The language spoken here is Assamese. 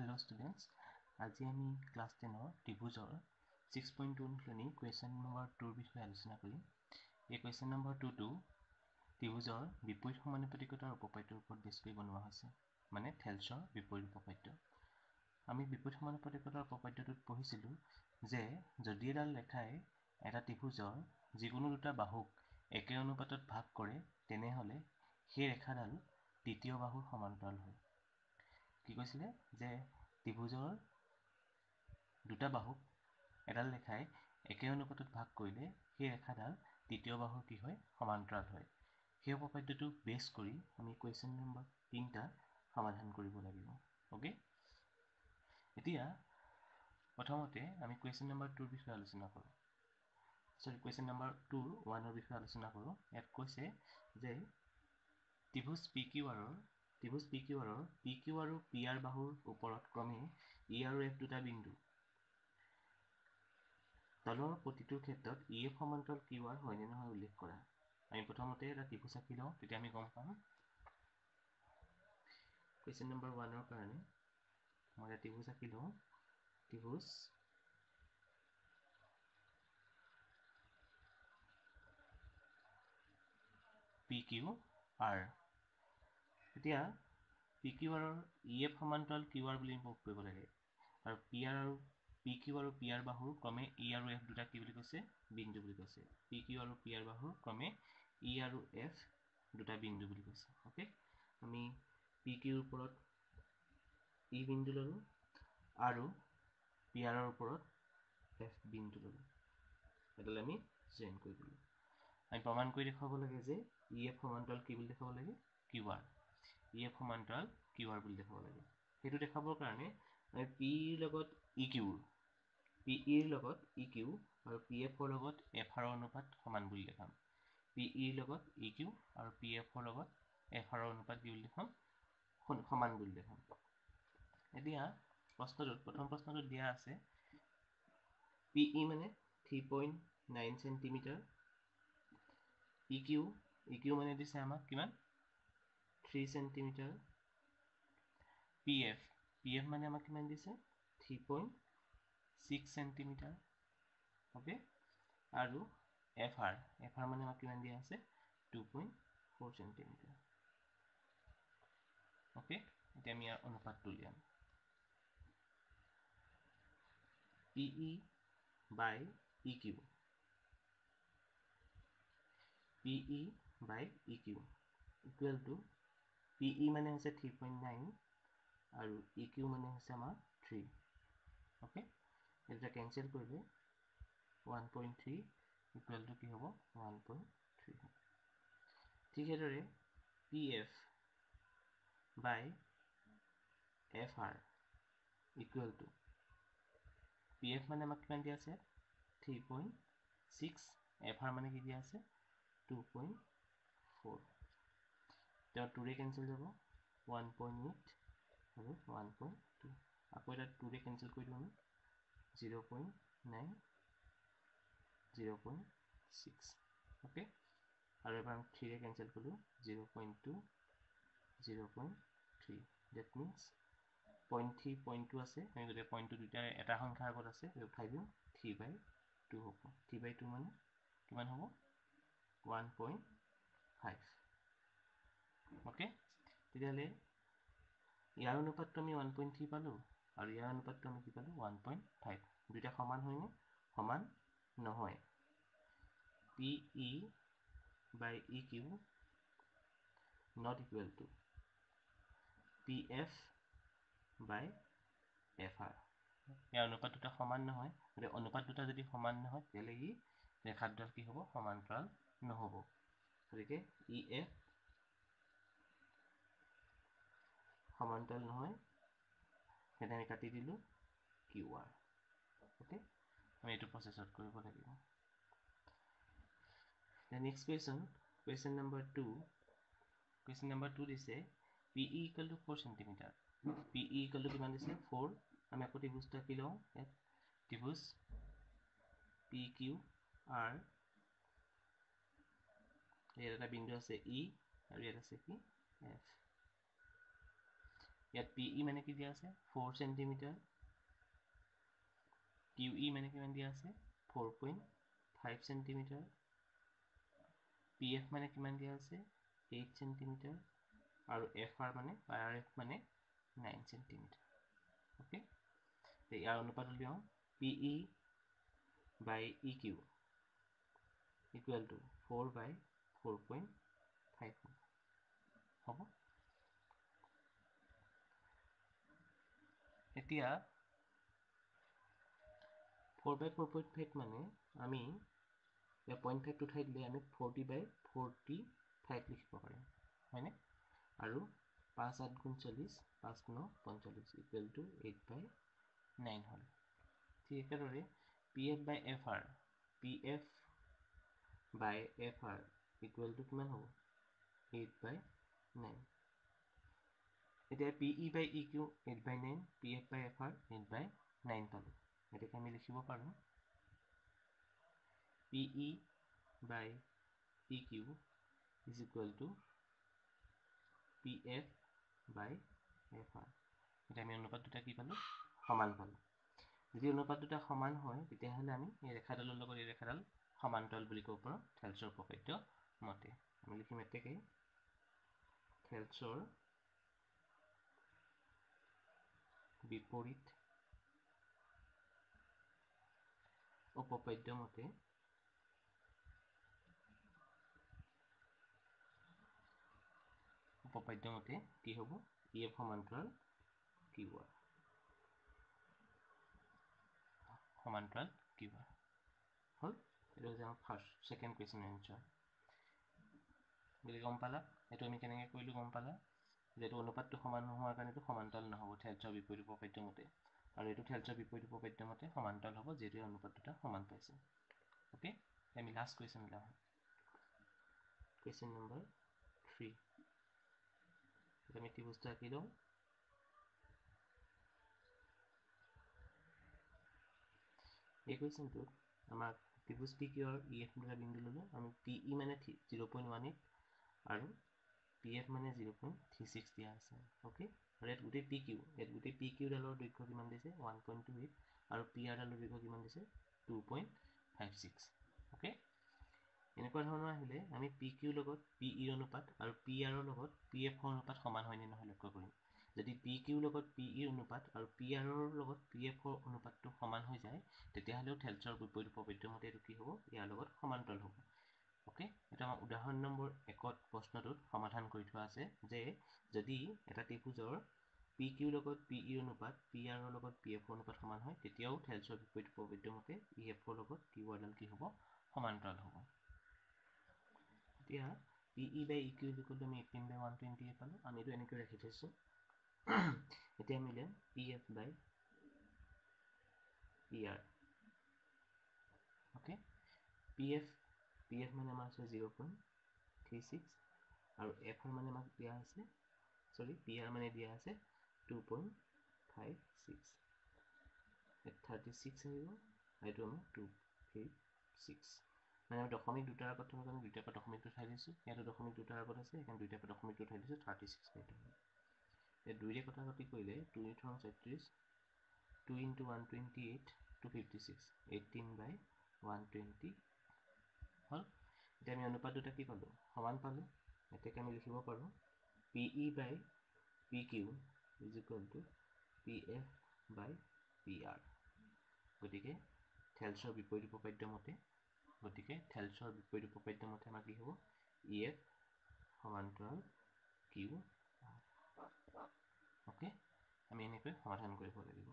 Hello students, আজি আমি ক্লাস 10 ত্ৰিভুজৰ 6.2 শ্ৰেণী কুৱেশ্যন নম্বৰ 2 বিষয়ে আলোচনা কৰিম। এই কুৱেশ্যন নম্বৰ 2 টো ত্ৰিভুজৰ বিপৰীত সমানুপাতিকতাৰ উপপাদ্যৰ ওপৰত বেছ কৰি বনোৱা হৈছে, মানে থেলছৰ বিপৰীত উপপাদ্য। আমি বিপৰীত সমানুপাতিকতাৰ উপপাদ্যটোত পঢ়িছিলোঁ যে যদি এডাল ৰেখাই এটা ত্ৰিভুজৰ যিকোনো দুটা বাহুক একে অনুপাতত ভাগ কৰে তেনেহলে সেই ৰেখাডাল তৃতীয় বাহুৰ সমান্তৰাল হয়। কি কৈছিলে যে ত্ৰিভুজৰ দুটা বাহুক এডাল ৰেখাই একে অনুপাতত ভাগ কৰিলে সেই ৰেখাডাল তৃতীয় বাহুৰ কি হয় সমান্তৰাল হয়। সেই উপপাদ্যটো বেছ কৰি আমি কুৱেশ্যন নম্বৰ 3টা সমাধান কৰিব লাগিব। ওকে, এতিয়া প্ৰথমতে আমি কুৱেশ্যন নম্বৰ 2 বিষয়ে আলোচনা কৰোঁ। কুৱেশ্যন নম্বৰ 1ৰ বিষয়ে আলোচনা কৰোঁ। ইয়াত কৈছে যে ত্ৰিভুজ PQRৰ PQ আৰু PR বাহুৰ ওপৰত ক্ৰমে E আৰু F দুটা বিন্দু। তলৰ প্ৰতিটোৰ ক্ষেত্ৰত EF সমান্তৰাল QR হয় নে নহয় উল্লেখ কৰা। আমি প্ৰথমতে এটা ত্ৰিভুজ আঁকি লওঁ, তেতিয়া আমি গম পাম। কুৱেশ্যন নম্বৰ 1ৰ কাৰণে মই এটা ত্ৰিভুজ আঁকি লওঁ। ত্ৰিভুজ PQR। এতিয়া PQR EF সমান্তৰাল QR বুলি প্ৰুভ কৰিব লাগে, আৰু PQ আৰু PR বাহুৰ ক্ৰমে E আৰু F দুটা কি বুলি কৈছে বিন্দু বুলি কৈছে। PQ আৰু PR বাহুৰ ক্ৰমে E আৰু F দুটা বিন্দু বুলি কৈছে। ওকে, আমি PQৰ ওপৰত E বিন্দু ললো আৰু PRৰ ওপৰত F বিন্দু ললো। এডাল আমি জইন কৰি দিলো। আমি প্ৰমাণ কৰি দেখুৱাব লাগে যে EF সমান্তৰাল কি বুলি দেখাব লাগে QR। EF সমান্তৰাল QR বুলি দেখাব লাগে। সেইটো দেখাবৰ কাৰণে আমি PEৰ লগত EQ আৰু PFৰ লগত FR অনুপাত সমান বুলি দেখাম। PEৰ লগত EQ আৰু PFৰ লগত FR অনুপাত কি বুলি দেখাম সমান বুলি দেখাম। এতিয়া প্ৰথম প্ৰশ্নটোত দিয়া আছে PE মানে 3.9 সেন্টিমিটাৰ, EQ মানে দিছে আমাক কিমান 3 সেন্টিমিটাৰ, PF মানে আমাক কিমান দিছে 3.6 সেন্টিমিটাৰ। ওকে, আৰু FR মানে আমাক কিমান দিয়া আছে 2.4 সেন্টিমিটাৰ। ওকে, এতিয়া আমি ইয়াৰ অনুপাতটো উলিয়াম। PE by EQ equal to PE মানে হৈছে 3.9 আৰু EQ মানে হৈছে আমাৰ 3। ওকে, এটা কেনসেল কৰিলে 1.3 ইকুৱেল টু কি হ'ব 1.3। ঠিক সেইদৰে PF by FR equal to PF মানে আমাক কিমান দিয়া আছে 3.6, FR মানে কি দিয়া আছে 2.4। তেওঁ 2ৰে কেনসেল যাব 1.8 আৰু 1.2। আকৌ এটা 2ৰে কেনসেল কৰি দিওঁ আমি 0.9 0.6। ওকে, আৰু এবাৰ 3ৰে কেনসেল কৰিলোঁ 0.2 0.3। ডেট মিনছ 0.3 0.2 আছে, আমি যদি 0.2 দুইটা এটা সংখ্যাৰ আগত আছে উঠাই দিওঁ 3/2 হ'ব। 3/2 মানে কিমান হ'ব 1.5। ওকে, তেতিয়াহ'লে ইয়াৰ অনুপাতটো আমি 1.3 পালোঁ আৰু ইয়াৰ অনুপাতটো আমি কি পালোঁ 1.5। দুইটা সমান হয়নে? সমান নহয়। PE by EQ not equal to PF by FR। ইয়াৰ অনুপাত দুটা সমান নহয়, গতিকে অনুপাত দুটা যদি সমান নহয় তেতিয়াহ'লে ই ৰেখা দুডাল কি হ'ব সমান্তৰাল নহ'ব। গতিকে EF সমান্তৰাল নহয়, সেইটা আমি কাটি দিলোঁ QR। ওকে, আমি এইটো প্ৰচেছত কৰিব লাগিব। Next question number 2। Question number 2 দিছে PE equal to 4 centimetre. PE equal to কিমান দিছে 4। আমি আকৌ ত্ৰিভুজটো আঁকি লওঁ। ইয়াত ত্ৰিভুজ PQR, ইয়াত এটা বিন্দু আছে E আৰু ইয়াত আছে কি F। ইয়াত PE মানে কি দিয়া আছে 4 সেন্টিমিটাৰ QE মানে কিমান দিয়া আছে 4.5 সেন্টিমিটাৰ PF মানে কিমান দিয়া আছে 8 সেন্টিমিটাৰ আৰু FR মানে RF মানে 9 সেন্টিমিটাৰ ওকে তে ইয়াৰ অনুপাত উলিয়াও PE by EQ equal to 4 by 4.5 হ'ব এতিয়া 4 by 4.5 মানে আমি या 0.5 উঠাই দিলে আমি 40 by 45 লিখিব পাৰিম হয়নে আৰু 5 8 গুণ 40 5 9 45 equal to 8 by 9 হ'ল ঠিক একেদৰে PF by FR PF by FR equal to কিমান হ'ব 8 by 9 এতিয়া PE by EQ 8 by 9 PF by FR 8 by 9 পালো এটাকে আমি লিখিব পাৰো PE by EQ is equal to PF by FR এটা আমি অনুপাত দুটা কি পালো সমান পালো যদি অনুপাত দুটা সমান হয় তেতিয়াহলে আমি এই ৰেখাডালৰ লগত এই ৰেখাডাল সমান্তৰাল বুলি ক'ব পাৰো থেলছৰ উপপাদ্য মতে আমি লিখিম এতেকে থেলছৰ বিপৰীত উপপাদ্য মতে কি হ'ব EF সমান্তৰাল QR সমান্তৰাল QR হল এটা যে আমাৰ ফাৰ্স্ট সেকেন্ড কোৱেশ্চন আনসাৰ গম পালা এটো আমি কেনেকৈ কৰিলো গম পালা যেটো অনুপাতটো সমান নোহোৱাৰ কাৰণে তো সমান্তৰাল নহব থেলছৰ বিপৰীত উপপাদ্য মতে আৰু এটো থেলছৰ বিপৰীত উপপাদ্য মতে সমান্তৰাল হ'ব যেটো অনুপাত দুটা সমান পাইছে ওকে আমি লাষ্ট কোৱেশ্চন লা কোৱেশ্চন নম্বৰ 3 আমি ত্ৰিভুজটো আঁকি লওঁ এই কোৱেশ্চনটো আমাক ত্ৰিভুজ PQৰ EF দুটা বিন্দু ললো আমি PE মানে 0.18 আৰু PF মানে 0.36 দিয়া আছে ওকে আৰু এত গুটে PQ ডালৰ দৈৰ্ঘ্য কিমান দিছে 1.28 আৰু PR ডালৰ দৈৰ্ঘ্য কিমান দিছে 2.56 ওকে এনেকুৱা ধৰণৰ আহিলে আমি PQ লগত PE অনুপাত আৰু PR ৰ লগত PF অনুপাত সমান হয় নে নহয় লক্ষ্য কৰিম যদি PQ লগত PE অনুপাত আৰু PR ৰ লগত PF অনুপাতটো সমান হৈ যায় তেতিয়াহলেও থেলছৰ বিপৰীত উপপাদ্য মতে এটো কি হ'ব ইয়াৰ লগত সমান্তৰাল হ'ব ওকে এটা উদাহৰণ নম্বৰ 1 ত প্ৰশ্নটোত সমাধান কৰি থোৱা আছে যে যদি এটা ত্ৰিভুজৰ PQ লগত PE অনুপাত PR ৰ লগত PF অনুপাত সমান হয় তেতিয়াও থেলছৰ বিপৰীত উপপাদ্য মতে EF ৰ লগত QR ডাল কি হ'ব সমান্তৰাল হ'ব এতিয়া PE by EQ equal to আমি 18 by 128 পালো আমি এটো এনেকৈ ৰাখি থৈছো এতিয়া আমি লিখম PF by PR okay PF মানে আমাৰ আছে 0.36 আৰু FR মানে আমাক দিয়া আছে সৰি PR মানে দিয়া আছে 2.56 36 আহিব এইটো আমাৰ 256 মানে আমি দশমিক দুটাৰ আগত থকা কাৰণে দুইটা পৰা দশমিকটো উঠাই দিছো ইয়াতো দশমিক দুটাৰ আগত আছে এখান দুইটা পৰা দশমিকটো উঠাই দিছো 36 পাইটো এই দুইৰে কথা কপি কৰিলে 2 × 36 2 × 128 256 18 by 120 হল এতিয়া আমি অনুপাত দুটা কি পালো সমান পালো এটাকে আমি লিখিব পাৰো PE by PQ is equal to PF by PR গতিকে থেলছৰ বিপৰীত উপপাদ্য মতে আমাৰ কি হ'ব EF সমান্তৰাল QR ওকে আমি এনেকৈ সমাধান কৰিব লাগিব